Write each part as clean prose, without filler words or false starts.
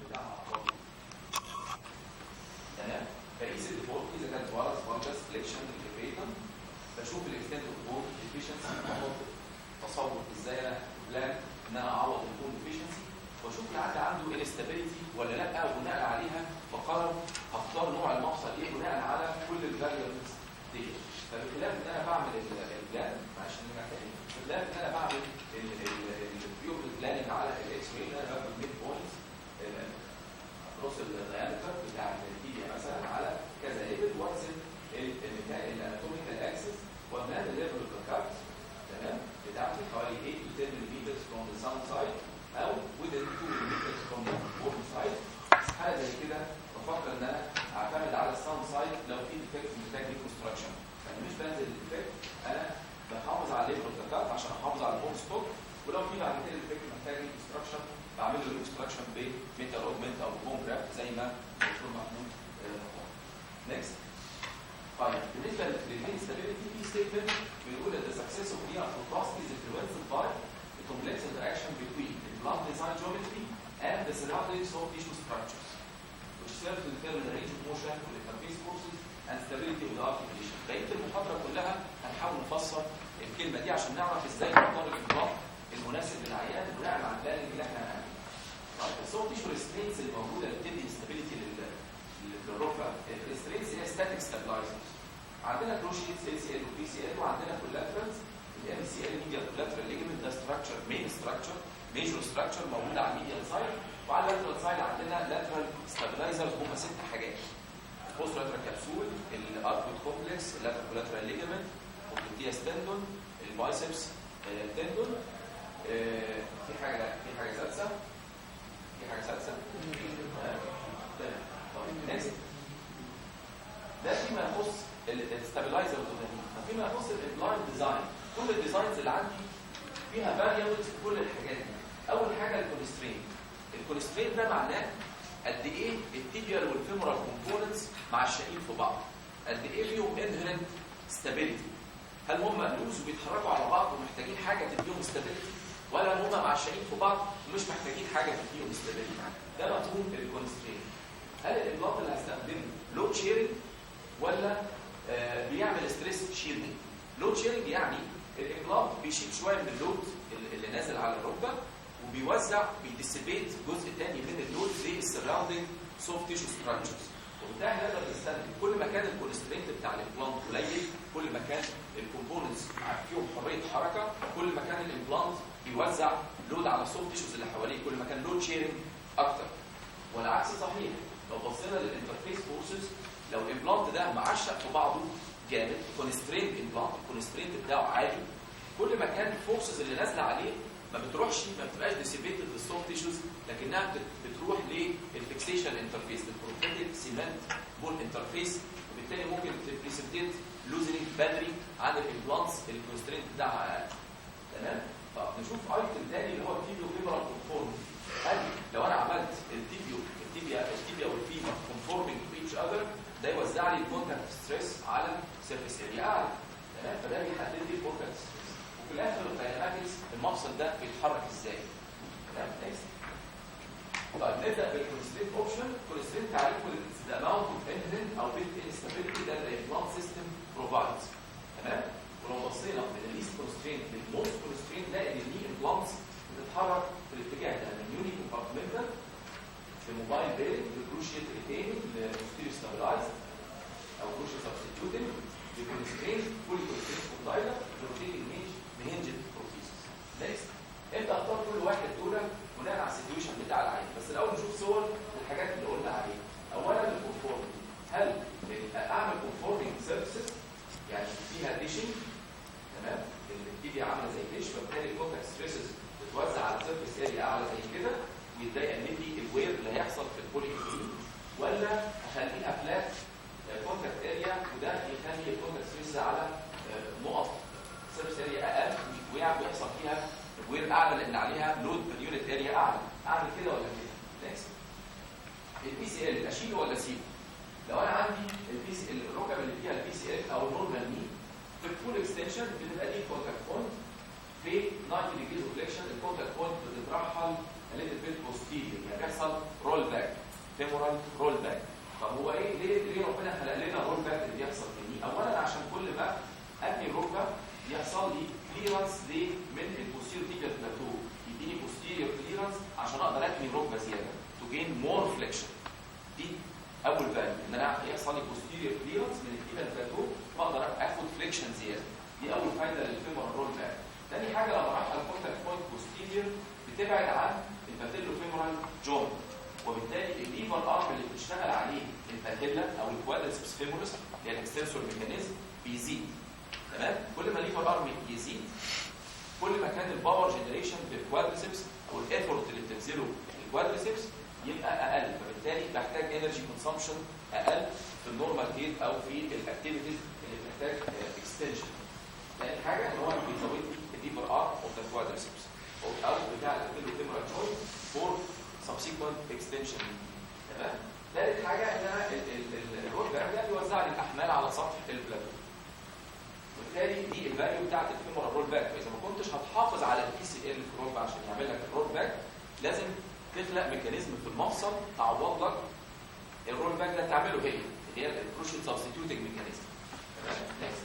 بتاعها تمام. فقيس الديفولت اذا كانت ورا فانجس فليكشن الكريتم، بشوف الاكستنت اوف بون ديفيشنسي، بحط تصور ازاي انا بلان ان انا اعوض البون ديفيشنسي، واشوف العيان عنده انستابيليتي ولا لا، وبناء عليها بقرر هختار نوع المفصل ايه بناء على كل الفاريبلز دي. فبخلاف ان انا بعمل البلان، معلش نرجع تاني، بخلاف ان انا بعمل البيور بلاننج على الاكس راي، ان انا باخد ميد بوينت اكروس الدايمتر بتاع التيبيا مثلا على كذا ليفل، وارسم الاناتوميكال اكسس وبلان الليفل الكارت تمام بتاعتي حوالي 8 to 10 ملم from the sound side او within 2 ملم from the bone side. حاجه زي كده بفكر ان انا اعتمد على الساوند سايد لو في ديفكت محتاج ريكونستراكشن، يعني مش بنزل الديفكت، انا بحافظ على الليفل الكارت عشان احافظ على البون ستوك، ولو في بعد كده الديفكت محتاج ريكونستراكشن بعمل له ريكونستراكشن بميتال اوجمنت او بون جرافت زي ما الدكتور محمود نيكست. طيب بالنسبه للانستابيليتي في ستيتمنت بيقول ان the success of the arthroplasty is influenced by the complex interaction between the blunt design geometry and the surrounding soft tissue structures, which serve to determine the range of motion with the interface forces and stability of the articulation. بقيه المحاضره كلها هنحاول نفسر الكلمه دي عشان نعرف ازاي نختار النظام المناسب للعيان بناء على البلان اللي احنا هنعمله. طيب السوفت تيشو ريسترينتس اللي موجوده اللي بتدي استابيليتي للركبه، الريسترينتس هي ستاتيك ستابلايزرز. عندنا كروشيتس ال سي ال وبي سي ال، وعندنا كولاترالز الام سي ال ميديال كولاترال ليجمنت، ده ستراكشر مين ستراكشر ميجور ستراكشر موجود على الميديال سايد، وعلى اللاترال سايد عندنا لاترال ستابلايزرز هم 6 حاجات: البوست لاترال كبسول، الاركوت كومبلكس، اللاترال كولاترال ليجمنت، البوتياس تندون، البايسبس تندون. في حاجه سادسه طيب نيكست. ده فيما يخص الستابلايزر والتدريب. فيما يخص البلايند ديزاين، كل الديزاينز اللي عندي فيها فاريبلز في كل الحاجات دي. اول حاجه الكونسترين. الكونسترين ده معناه قد ايه التيبيال والفيمورال كومبوننتس معشقين في بعض، قد ايه فيهم انهرنت ستابيليتي، هل هم لوز وبيتحركوا على بعض ومحتاجين حاجه تديهم ستابيليتي، ولا هم معشقين في بعض ومش محتاجين حاجه تديهم ستابيليتي. ده مفهوم الكونسترين. هل الامبلاط اللي هستخدمه لود شيرنج ولا بيعمل ستريس شيلدنج؟ لود شيرنج يعني الامبلاط بيشيل شويه من اللود اللي نازل على الركبه وبيوزع بيديسيبيت جزء ثاني من اللود للسراوندنج سوفت تيشو ستراكشرز، وبالتالي نقدر نستخدم كل ما كان الكونسترينت بتاع الامبلانت قليل، كل ما كان الكومبوننتس فيهم حريه حركه، كل ما كان الامبلانت بيوزع لود على السوفت تيشوز اللي حواليه، كل ما كان لود شيرنج اكتر. والعكس صحيح، لو بصينا للانترفيس فورسز، لو الامبلانت ده معشق في بعضه جامد، كونسترينت امبلانت الكونسترينت بتاعه عالي، كل ما كان الفورسز اللي نازله عليه ما بتبقاش ديسيبيتد للسوفت تيشوز، لكنها بتروح للفيكسيشن انترفيس، للبروتكتيف سيمنت بون انترفيس، وبالتالي ممكن تبريسبتيت لوزنج بدري عن الامبلانتس اللي الكونسترينت بتاعها اقل. تمام؟ طب نشوف ايتم ثاني اللي هو التيبيو فيبرال كونفورم. هل لو انا عملت التيبيا والفيبر كونفورمينج تو ايتش اذر، ده يوزع لي الكونتاكت ستريس على سيرفيس اريا اعلى. تمام؟ فده بيحدد لي الكونتاكت ستريس. وفي الاخر الداينامكس المفصل ده بيتحرك ازاي. تمام؟ نيكست. طيب نبدا بالكونسترينت اوبشن. كونسترينت تعريفه ذا اماونت اوف انهرنت او بيلت انستابيليتي that the implant system provides. تمام؟ ولو بصينا من الليست كونسترينت للموست كونسترينت نلاقي ان الني امبلانتس بتتحرك في الاتجاه ده من يوني كومبارتمنتال لموبايل بيرنج لكروشيت ريتيننج لبوستيريو ستابلايزد او كروشيت سبستيتيوتنج لكونسترينت فول كونسترينت كوندايلر لروتيتنج مينجد بروتيسس. نيكست. انت اختار كل واحد دول بناء على السيتويشن بتاع العين، بس الاول نشوف صور الحاجات اللي قلنا عليها. اولا الكونفورمينج، هل اعمل كونفورمينج سيرفيسز يعني فيها ديشنج، تمام؟ اللي بتيجي عامله زي ديش، فبالتالي الكونتاكت ستريسز بتوزع على سيرفيس اريا اعلى زي كده، ويبدا يقلل لي الوير اللي هيحصل في البولي كلين، ولا اخليها فلات كونتاكت اريا وده يخلي الكونتاكت ستريسز على نقط سيرفيس اريا اقل ويحصل فيها وير اعلى لان عليها لود بير يونت اريا اعلى. اعمل كده ولا كده؟ نيكست. البي سي ال اشيله ولا اسيبه؟ لو انا عندي البي سي ال الركب اللي فيها البي سي ال او النورمال ني في الفول اكستنشن بتبقى دي كونتاكت بوينت في 90 ديجري ريفليكشن، الكونتاكت بوينت بتترحل بوستيريور يعني بيحصل رول باك فيمورال رول باك. طب هو ايه ليه ربنا خلق لنا الرول باك اللي بيحصل في دي؟ اولا عشان كل ما ابني الركبه يحصل لي كليرنس من البوستيريور تيبيال بلاتو، يديني بوستيريور كليرنس عشان اقدر ابني الركبه زياده تو جين مور فليكشن. دي اول فاليو ان انا يحصل لي بوستيريور كليرنس من التيبيال بلاتو فاقدر اخد فليكشن زياده. دي اول فايده للفيمورال رول باك. ثاني حاجه لما راح على الكونتاكت بوينت بوستيريور بتبعد عن الباتيلو فيمورال جوينت، وبالتالي الليفر ارم اللي بتشتغل عليه الباتيلا او الكوادريسبس فيمورس اللي هي الاكستنسور ميكانيزم بيزيد. تمام؟ كل ما الليفر ارم يزيد كل ما كان الباور جنريشن بالكوادريسبس او الايفورت اللي بتبذله الكوادريسبس يبقى اقل، فبالتالي بحتاج انرجي كونسامشن اقل في النورمال ريت او في الاكتيفيتيز اللي بتحتاج اكستنشن. ثاني حاجه ان هو بيزود لي الليفر ارم اوف ذا كوادريسبس او بتاع الباتيلو فيمورال جوينت فور subsequent extension. تمام؟ ثالث حاجه ان انا الرول باك ده بيوزع لي الاحمال على سطح البلاتو. وبالتالي دي الفاليو بتاعت الفيمورال رول باك. فاذا ما كنتش هتحافظ على البي سي ال في الرول عشان يعمل لك الرول باك لازم تخلق ميكانيزم في المفصل تعوض لك الرول باك ده تعمله هي اللي هي الكروشيت سبستيتيوتنج ميكانيزم. تمام؟ نكست.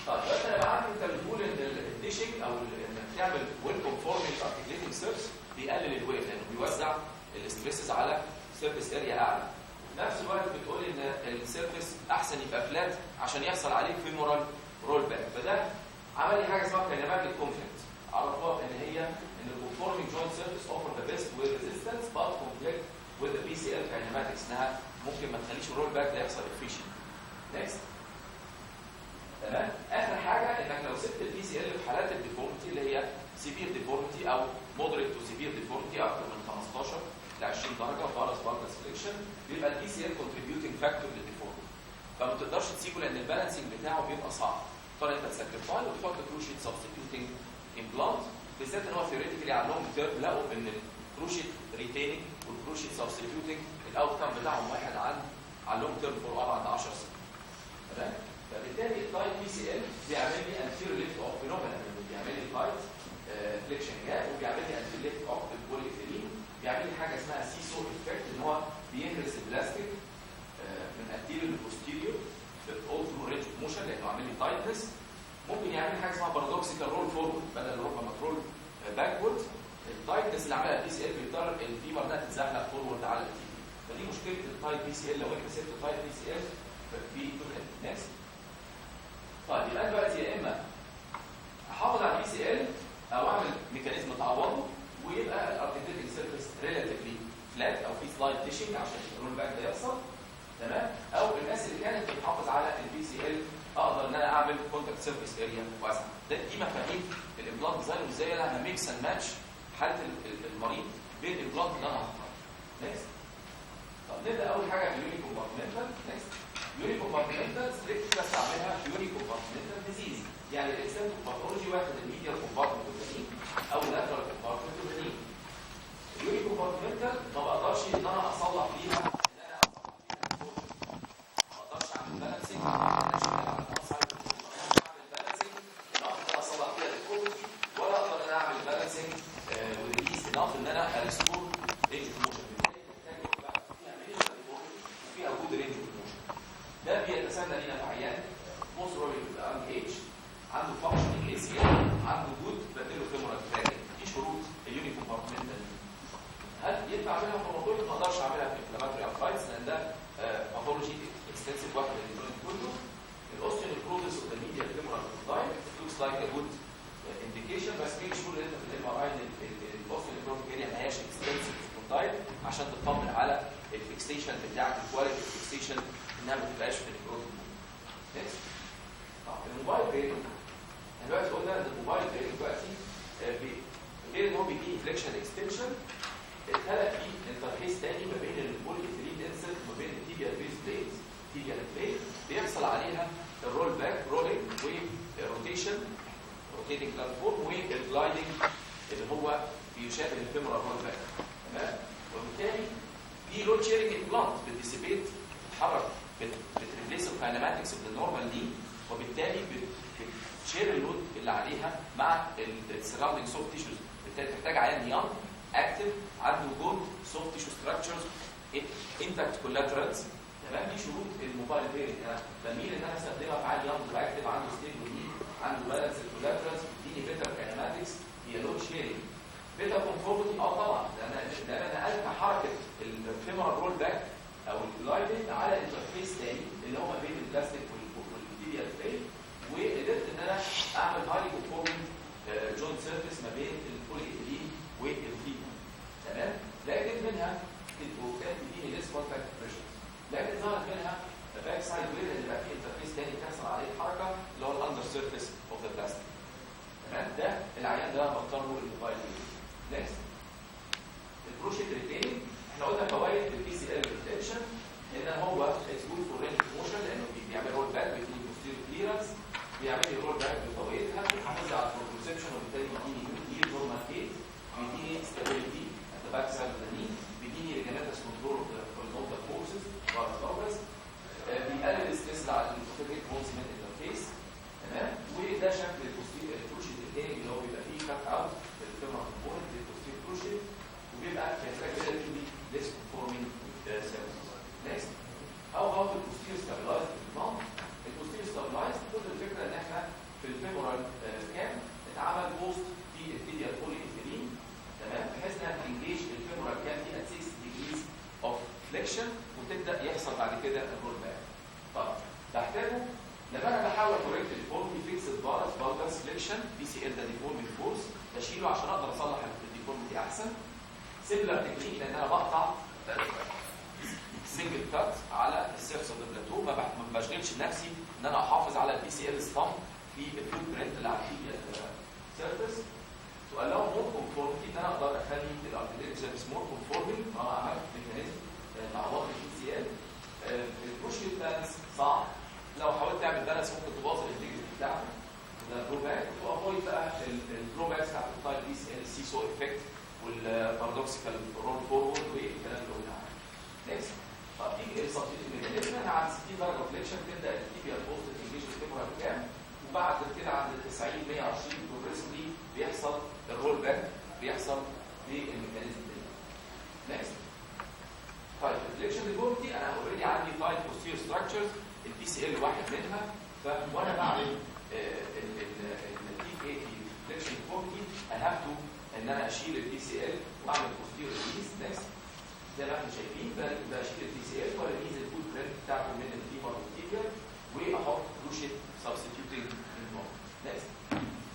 طيب دلوقتي انا بقى عندي انت بتقول ان الديشنج او انك تعمل ويل كونفورمينج ارتكليتنج سيرفس بيقلل الويت لانه بيوزع الاستريسز على سيرفيس اريا اعلى. في نفس الوقت بتقول ان السيرفيس احسن يبقى فلات عشان يحصل عليه فيمورال رول باك. فده عمل لي حاجه اسمها كاينماتيك كونفليكت. عرفوها ان هي ان الكونفورمينج جوينت سيرفيس اوفر ذا بيست ويز ريزيستنس بات كونفليكت وذ ذا بي سي ال كاينماتكس انها ممكن ما تخليش الرول باك ده يحصل افيشنت. نكست. تمام؟ اخر حاجه انك لو سبت البي سي ال في حالات الديفورمتي اللي هي سيفير ديفورمتي او مودريت تو سيفير ديفورمتي اكثر من 15 ل 20 درجه وخلاص بره سلكشن بيبقى البي سي ال كونتريبيوتنج فاكتور للديفورمتي. فما تقدرش تسيبه لان البالانسنج بتاعه بيبقى صعب. تضطر انت تسكرفاي وتحط كروشيت سبستيتيوتنج امبلانت بالذات ان هو ثيوريتيكلي على لونج تيرم لقوا ان الكروشيت ريتيننج والكروشيت سبستيتيوتنج الاوت كام بتاعهم واحد على اللونج تيرم فور بعد 10 سنين. تمام؟ فبالتالي التايب بي سي ال بيعمل لي انتيريور ليفت اوف فينومينا، بيعمل لي تايت فليكشن جاب وبيعمل لي انتيريور ليفت اوف البوليثيلين، بيعمل لي حاجه اسمها سيسو افكت ان هو بيهرس البلاستيك من انتيريور لبوستيريور في اول ثرو رينج اوف موشن لانه عامل لي تايتنس. ممكن يعمل لي حاجه اسمها بارادوكسيكال رول فورورد بدل الركبه ما ترول باكورد. التايتنس اللي عملها البي سي ال بيضطر الفيمر ده تتزحلق فورورد على التي بي. فدي مشكله التايب بي سي ال. لو انت سبت تايب بي سي ال في نكست. طيب يبقى دلوقتي يا اما احافظ على البي سي ال او اعمل ميكانيزم تعوضه ويبقى الارتكليتنج سيرفيس ريلاتيفلي فلات او في سلايد ديشنج عشان الرول باك ده يحصل. تمام؟ او الناس اللي كانت بتحافظ على البي سي ال اقدر ان انا اعمل كونتاكت سيرفيس اريا واسعه. دي مفاهيم الامبلانت ديزاين وازاي انا هميكس اند ماتش حاله المريض بين الامبلانت اللي انا هختاره. نكست. طب نبدا اول حاجه باليوني كومبارتمنتال. نكست. يوني كومبارتمنتال ستريكت بستعملها يوني كومبارتمنتال ديزيز، يعني الاكستنت باثولوجي واخد الميديال كومبارتمنت والبنين او اللاترال كومبارتمنت والبنين. اليوني كومبارتمنتال ما بقدرش ان انا اصلح فيها ما اقدرش اعمل بالانسنج اصلح فيها الكواليتي ولا اقدر ان انا اعمل بالانسنج وريليز انف ان انا اريستور رينج اوف موشن. فيها جود رينج اوف موشن. ده بيتسنى لينا في عيان موست بروبلي بيبقى ان اتش عنده فانكشنال اي سي ال عنده جود باتيلو فيمورال فراجمنت. دي شروط اليوني كومبارتمنتال. هل ينفع اعملها في الروماتويد؟ ما اقدرش اعملها في انفلاماتوري ارثرايتس لان ده باثولوجي اكستنسيف واحد من الجوينت كله. الاوستيوبروزس اوف ذا ميديال فيمورال كوندايل لوكس لايك ا جود انديكيشن بس ميك شور ان انت في الام ار اي الاوستيوبروتيك اريا ما هياش اكستنسيف كوندايل عشان تطمن على الفيكسيشن بتاعك الكواليتي فيكسيشن انها ما تبقاش في البروتين. نكست. الموبايل بيرنج دلوقتي قلنا ان الموبايل بيرنج دلوقتي غير ان هو بيديني فليكشن اكستنشن اتخلق فيه انترفيس تاني ما بين البوليثيلين انسرت وما بين التيبيال بيز بليت. التيبيال بليت بيحصل عليها الرول باك رولينج والروتيشن روتيتنج بلاتفورم والجلايدنج اللي هو بيشابه الفيمورال رول باك. تمام؟ وبالتالي في لود شيرنج امبلانت بتديسيبيت بتتحرك بتريبليس الكاينماتكس اوف ذا نورمال دي وبالتالي بتشير اللود اللي عليها مع السراوندينج سوفت تيشوز. بالتالي تحتاج عيان يانج اكتف، عنده جود سوفت تيشو ستراكشرز، انتاكت كولاترالز. تمام، دي شروط الموبايل بيرنج. انا بميل ان انا استخدمها في عالي يانج واكتف، عنده ستيبل دي، عنده بالانس الكولاترالز، بيديني بيتر كاينماتكس، هي لود شيرنج. بيتر كونفورميتي طبعا، لان انا نقلت حركه الفيمورال رول باك او الجلايدنج على انترفيس تاني اللي هو ما بين البلاستيك والتيبيال بلاي، وقدرت ان انا اعمل هايلي كونفورمينج جوينت سيرفيس ما بين البولي ايثيلين والفيبر. تمام، لكن منها وكانت بتديني ليس كونتاكت بريشر، لكن ظهرت منها باك سايد وير اللي بقى فيه انترفيس تاني بتحصل عليه الحركه اللي هو الاندر سيرفيس اوف ذا بلاستيك. تمام، ده العيان ده بختار له الموبايل بيرنج. نكست، البروشيت ريتيننج. احنا قلنا فوائد البي سي ال ريتنشن ان هو اتس جود فور رينج موشن، لانه بيعمل رول باك، بيديني بوستير كليرنس، بيعمل لي رول باك بطريقتها، بيحافظ على البروبريسبشن وبالتالي بيديني كلير نورمال كيس، بيديني ستابيليتي ات ذا باك سايد اوف ذا ني، بيديني ريجناتس كنترول اوف ذا هوريزونتال فورسز بارا، بيقلل الستريس على الانترفيس بونز من الانترفيس. تمام، وده شكل البروشيت الثاني اللي هو بيبقى فيه كات اوت الفيمورال كومبوننت للبوستير بروشيت، وبيبقى كاتراكتلي ليس كونفورمينج سيرفيس. نيكست، او هاو البوستير ستابلايز البلان. البوستير ستابلايز كل الفكره ان احنا في الفيمورال سكان اتعمل بوست في التيبيال بولي ايثيلين. تمام، بحيث انها تنجيج الفيمورال كافيتي ات 6 ديجريز اوف فليكشن، وتبدا يحصل بعد كده الرول باك. طب بحتاجه لما انا بحاول كوريكت الديفورمي فيكس الفارس فالجاس فليكشن، بي سي ال ده ديفورمي فورس، بشيله عشان اقدر اصلح الديفورميتي احسن. سيميلر تكنيك لان انا بقطع سنجل كات على السيرفس اوف ذا بلاتو، ما بشغلش نفسي ان انا احافظ على البي سي ال ستامب في الفوت برنت اللي على التيبيال سيرفس. تو الاو مور كونفورميتي ان انا اقدر اخلي الارتيليري سيرفس مور كونفورمينج طالما عملت ميكانيزم تعوض البي سي ال. البروشيت بالانس صعب، لو حاولت تعمل بالانس ممكن تبوظ الانتجريتي بتاعته، وده دروباك، وافويد بقى الدروباكس بتاعت التايب بي سي ال سي سو افكت والبارادوكسيكال رول فورورد والكلام اللي قلنا عنه. نيكست، طب تيجي السبستيوت ميكانيزم. انا عند 60 درجه فليكشن تبدا التيبيال بوست تنجيج الفيمورال كام، وبعد كده عند 90 120 بروجريسفلي بيحصل الرول باك، بيحصل في الميكانيزم ده. نيكست، طيب الفليكشن ديفورميتي انا اوريدي عندي تايب بوستير ستراكشرز، البي سي ال واحد منها، وانا بعمل التي 80 فليكشن ديفورميتي اي هاف تو ان انا اشيل البي سي ال واعمل بوستير ريليز. نيكست، زي ما احنا شايفين بشيل البي سي ال وريليز الفوت برنت بتاعته من الفيمر والتيبيال، واحط بروشيت سبستيوتنج انفورم. نيكست،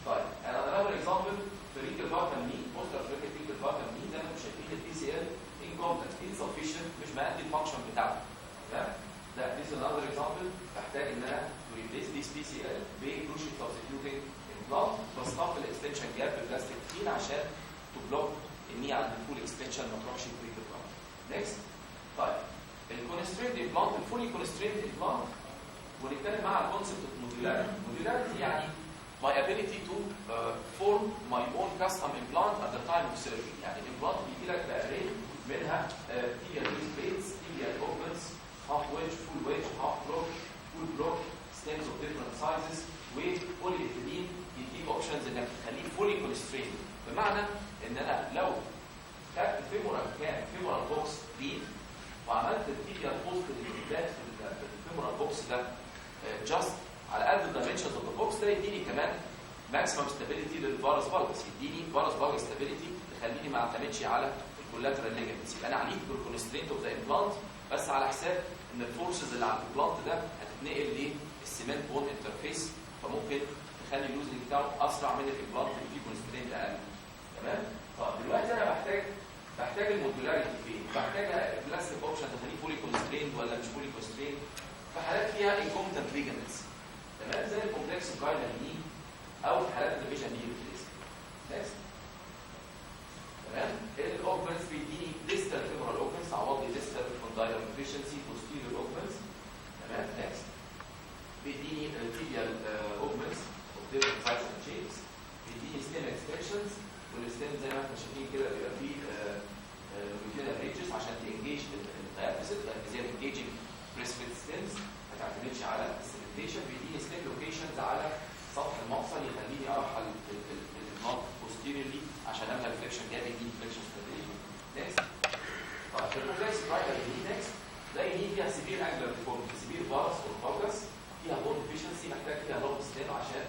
طيب انا اول اكزامبل في ريكل بارتن مين، بوستر في ريكل بارتن مين، زي ما انتم شايفين البي سي ال incompetent insufficient، مش مأدي الفانكشن بتاعته. تمام، لا this is another example. بحتاج ان انا to replace this PCL ببروشيت substituting implant، بستوب الاكستنشن جاب ببلاستيك كتير عشان تبلوك الني عند الفول اكستنشن ما تروحش البريك بلانت. نيكست، طيب الكونستريند امبلانت، الفولي كونستريند امبلانت، ونتكلم مع الكونسبت اوف موديولاريتي. موديولاريتي يعني my ability to form my own custom implant at the time of surgery. يعني الامبلانت بيجي لك بأري منها tibial plates, tibial organs, half wedge, full wedge, half block, full block, stems of different sizes، وبوليethylene يديك اوبشنز انك تخليه fully constrained. بمعنى ان انا لو خدت فيمورال بوكس كلين وعملت التيبيال بوست للبلات في الفيمورال بوكس ده جاست على قد الدايمنشنز اوف ذا بوكس ده، يديني كمان ماكسيمم ستابيليتي للفارس فالجس، يديني فارس فالجس ستابيليتي تخليني ما اعتمدش على الكولاترال ليجمنتس. يبقى انا عليك بالكونسترينت اوف ذا امبلانت، بس على حساب ان الفورسز اللي على الامبلانت ده هتتنقل للسيمنت بون انترفيس، فممكن تخلي اللوزنج بتاعه اسرع من الامبلانت اللي فيه كونسترينت اقل. تمام، طب دلوقتي انا بحتاج المودولاريتي فين؟ بحتاج بلاستيك اوبشن تخليه فولي كونستريند ولا مش فولي كونستريند، في حالات فيها انكومبتنت ليجمنتس. تمام، زي الكومبلكس كاينال ني او حالات الديفيجن ني ريبليسمنت. نيكست، تمام، الاوبنز بيديني ديستال فيمورال اوبنز، تعوض لي ديستال كوندايلر ديفيشنسي، بوستيريور اوبنز. تمام، نيكست، بيديني تيبيال اوبنز اوف ديفرنت سايز اند شيبس، بيديني ستيم اكستنشنز، والستيم زي ما احنا شايفين كده بيبقى فيه لونجيتودينال ريدجز عشان تنجيج الدايابيسيت، زي الانجيجنج بريسفيت ستيمز ما تعتمدش على السيمنتيشن. بيديني ستيم لوكيشنز على سطح المفصل يخليني ارحل النوت بوستيريورلي عشان املى الفليكشن جاب، يديني فليكشن ستابيليتي. برايمري ني نكست. تلاقي ني فيها سيفير انجلر ديفورميتي، سيفير فارس والفوكس، فيها بون ديفيشنسي، محتاج فيها لونج ستيم عشان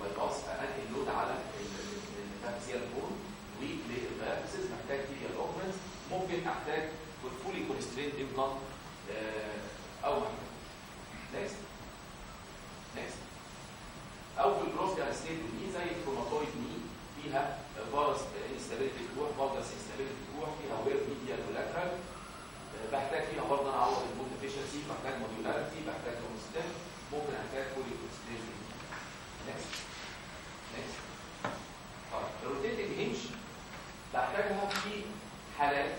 بايباس انقل اللود على الفاكسيال بون. وللبيرابسز محتاج فيها الاوجمنتس. ممكن احتاج فولي كونستريند امبلانت او محتاج. نكست او في الجروس ستيت ني زي الكروماتويد ني، فيها فارس انستابيليتي جروح، فالجس انستابيليتي جروح، فيها وير ميديال ولاترال. بحتاج فيها برضه انا اعوض البون ديفيشنسي، بحتاج موديولاريتي، بحتاج كونستنت، ممكن احتاج فولي كونستريند. نكست طيب الروتيتنج هنج بحتاجها في حالات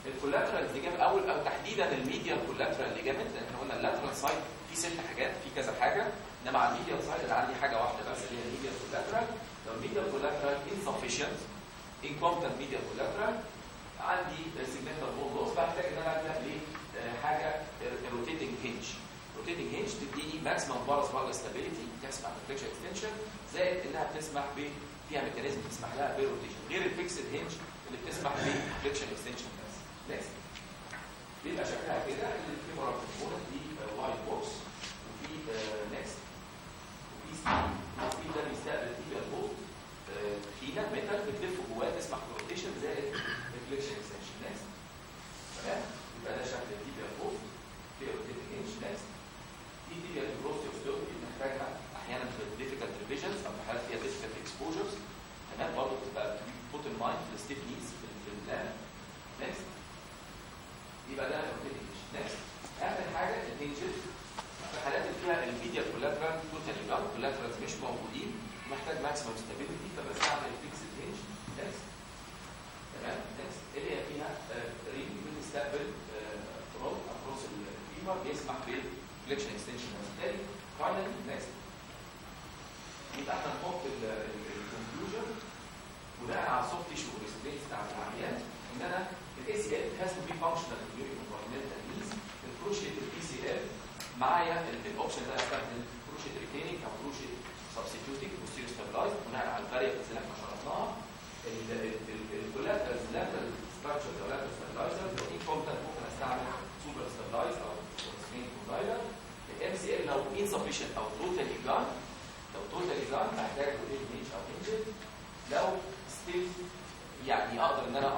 الكولاترال ليجامنت او تحديدا الميديال كولاترال ليجامنت، لان احنا قلنا اللاترال سايد في 6 حاجات، في كذا حاجه، انما على الميديال سايد اللي عندي حاجه واحده بس اللي هي الميديال كولاترال. لو الميديال كولاترال insufficient incompetent medial collateral عندي سيجمنتال بون لوس، بحتاج ان انا الجا لحاجه روتيتنج هنج. روتيتنج هنج تديني ماكسيمم فارس فالجس ستابيليتي، تسمح بفليكشن اكستنشن، زائد انها بتسمح فيها ميكانيزم تسمح لها بروتيشن، غير الفيكسد هنج اللي بتسمح بفليكشن اكستنشن بس. نكست بيبقى شكلها كده، الفيمورال كومبوننت دي وايت بوكس، وفي نكست وفي ستيل ده بيستقبل تيبيال بوست تخينه ميتال بتلف جواه تسمح بروتيشن زائد ريفليكشن اكستنشن. نكست تمام. يبقى ده شكل التيبيال بوست في روتيتنج هنج. نكست في تيبيال بروستيوستومي بنحتاجها احيانا في ديفيكالت ريفيجنز او في حالات فيها ديفيكالت اكسبوجرز. تمام برضه بتبقى بوت ان مايند في الستيف نيز في البلان. نكست يبقى ده روتيتنج هنج. نكست اخر حاجه الهنجز في حالات اللي فيها الميديال كولاترال توتالي جام كولاترالز مش موجودين، محتاج ماكسيمم ستابيليتي، فبستعمل فيكسد هنج. نكست تمام. نكست اللي هي فيها رينج بتستقبل رول اكروس الفيمر بيسمح بالفليكشن اكستنشن. وبالتالي فاينلي نكست يبقى احنا نحط الكونكلوجن بناء على السوفت تيشو ريسبيكت بتاع العمليات ان انا الاي سي ال هاز تو بي فانكشنال ديورينج كومبارتمنتال نيز. الكروشيت البي سي ال معايا الاوبشن ده هستخدم كروشيت ريتيننج او كروشيت سبستيتيوتنج بوستيريور ستابلايز بناء على الفاريبلز اللي احنا شرحناها. الكولاترال لاترال ستراكشر او لاترال ستابلايزر لو انكومبتنت ممكن استعمل سوبر ستابلايز او سمين كومبايلر. الام سي ال لو انسفيشنت او توتالي جان، لو توتالي جان هحتاج روتيت هنج او هنجد. لو ستيل يعني اقدر ان انا